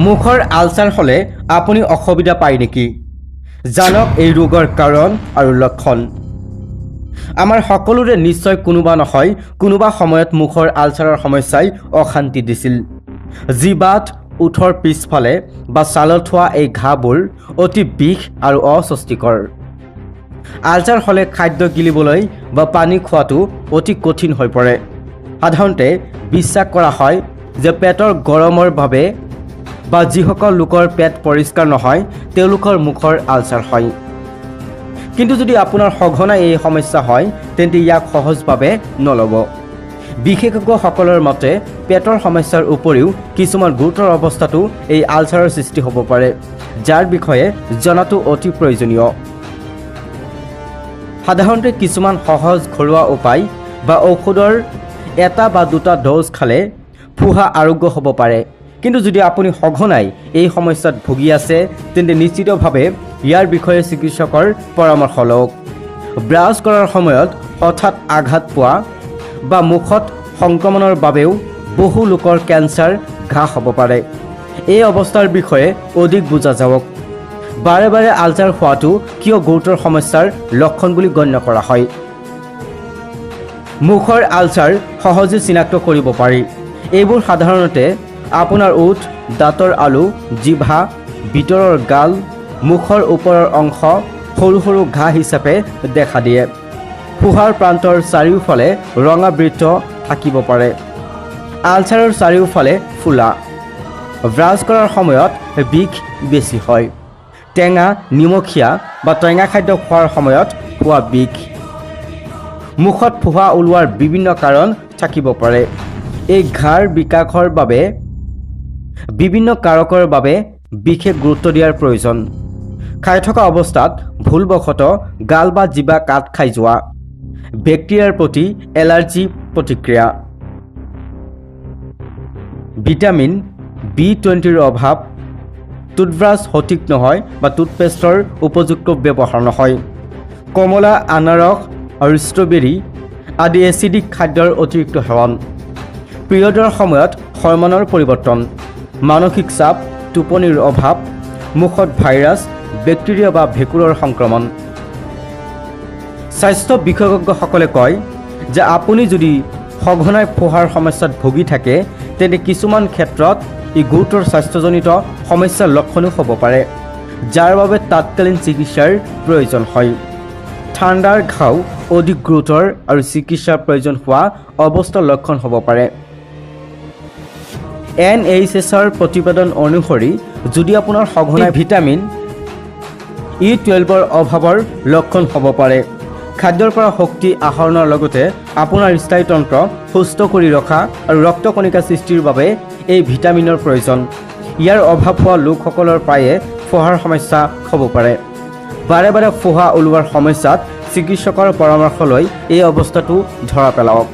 মুখৰ আলচাৰ হ'লে আপুনি অসুবিধা পায় নেকি? জানক এই ৰোগৰ কাৰণ আৰু লক্ষণ। আমাৰ সকলোৰে নিশ্চয় কোনোবা নহয় কোনোবা সময়ত মুখৰ আলচাৰৰ সমস্যাই অশান্তি দিছিল। জিভাত ওঠৰ পিছফালে বা ছালত হোৱা এই ঘাঁবোৰ অতি বিষ আৰু অস্বস্তিকৰ। আলচাৰ হ'লে খাদ্য গিলিবলৈ বা পানী খোৱাটো অতি কঠিন হৈ পৰে। সাধাৰণতে বিশ্বাস কৰা হয় যে পেটৰ গৰমৰ বাবে বা যিসকল লোকৰ পেট পৰিষ্কাৰ নহয় তেওঁলোকৰ মুখৰ আলচাৰ হয়। কিন্তু যদি আপোনাৰ সঘনাই এই সমস্যা হয় তেন্তে ইয়াক সহজভাৱে নল'ব। বিশেষজ্ঞসকলৰ মতে পেটৰ সমস্যাৰ উপৰিও কিছুমান গুৰুতৰ অৱস্থাতো এই আলচাৰৰ সৃষ্টি হ'ব পাৰে, যাৰ বিষয়ে জনাটো অতি প্ৰয়োজনীয়। সাধাৰণতে কিছুমান সহজ ঘৰুৱা উপায় বা ঔষধৰ এটা বা দুটা ড'জ খালে ফুহা আৰোগ্য হ'ব পাৰে। কিন্তু যদি আপুনি সঘনাই এই সমস্যাত ভুগি আছে তেন্তে নিশ্চিতভাৱে ইয়াৰ বিষয়ে চিকিৎসকৰ পৰামৰ্শ লওক। ব্ৰাছ কৰাৰ সময়ত হঠাৎ আঘাত পোৱা বা মুখত সংক্ৰমণৰ বাবেও বহু লোকৰ কেঞ্চাৰ ঘাঁ হ'ব পাৰে। এই অৱস্থাৰ বিষয়ে অধিক বুজা যাওক। বাৰে বাৰে আলচাৰ হোৱাটো কিয় গুৰুতৰ সমস্যাৰ লক্ষণ বুলি গণ্য কৰা হয়? মুখৰ আলচাৰ সহজে চিনাক্ত কৰিব পাৰি। এইবোৰ সাধাৰণতে আপোনাৰ ওঠ, দাঁতৰ আলু, জিভা, ভিতৰৰ গাল, মুখৰ ওপৰৰ অংশ সৰু সৰু ঘাঁ হিচাপে দেখা দিয়ে। ফুহাৰ প্ৰান্তৰ চাৰিওফালে ৰঙা বৃত্ত থাকিব পাৰে। আলচাৰৰ চাৰিওফালে ফুলা। ব্ৰাছ কৰাৰ সময়ত বিষ বেছি হয়। টেঙা, নিমখীয়া বা টেঙা খাদ্য খোৱাৰ সময়ত হোৱা বিষ। মুখত ফুহা ওলোৱাৰ বিভিন্ন কাৰণ থাকিব পাৰে। এই ঘাঁৰ বিকাশৰ বাবে বিভিন্ন কাৰকৰ বাবে বিশেষ গুৰুত্ব দিয়াৰ প্ৰয়োজন। খাই থকা অৱস্থাত ভুলবশতঃ গাল বা জিভা কাট খাই যোৱা, বেক্টেৰিয়াৰ প্ৰতি এলাৰ্জি প্ৰতিক্ৰিয়া, ভিটামিন B20ৰ অভাৱ, টুথব্ৰাছ সঠিক নহয় বা টুথপেষ্টৰ উপযুক্ত ব্যৱহাৰ নহয়, কমলা, আনাৰস আৰু ষ্ট্ৰবেৰী আদি এচিডিক খাদ্যৰ অতিৰিক্ত সেৱন, পিৰিয়ডৰ সময়ত হৰমনৰ পৰিৱৰ্তন, মানসিক চাপ, টোপনিৰ অভাৱ, মুখত ভাইৰাছ, বেক্টেৰিয়া বা ভেঁকুৰৰ সংক্ৰমণ। স্বাস্থ্য বিশেষজ্ঞসকলে কয় যে আপুনি যদি সঘনাই ফুহাৰ সমস্যাত ভুগি থাকে তেন্তে কিছুমান ক্ষেত্ৰত ই গুৰুতৰ স্বাস্থ্যজনিত সমস্যাৰ লক্ষণো হ'ব পাৰে, যাৰ বাবে তাৎকালীন চিকিৎসাৰ প্ৰয়োজন হয়। ঠাণ্ডাৰ ঘাও অধিক গুৰুতৰ আৰু চিকিৎসাৰ প্ৰয়োজন হোৱা অৱস্থাৰ লক্ষণ হ'ব পাৰে। NHSৰ প্ৰতিবেদন অনুসৰি যদি আপোনাৰ সঘনাই ভিটামিন E12ৰ অভাৱৰ লক্ষণ হ'ব পাৰে। খাদ্যৰ পৰা শক্তি আহৰণৰ লগতে আপোনাৰ স্নায়ুতন্ত্ৰ সুস্থ কৰি ৰখা আৰু ৰক্তকণিকা সৃষ্টিৰ বাবে এই ভিটামিনৰ প্ৰয়োজন। ইয়াৰ অভাৱ হোৱা লোকসকলৰ প্ৰায়ে ফুহাৰ সমস্যা হ'ব পাৰে। বাৰে বাৰে ফুহা ওলোৱাৰ সমস্যাত চিকিৎসকৰ পৰামৰ্শ লৈ এই অৱস্থাটো ধৰা পেলাওক।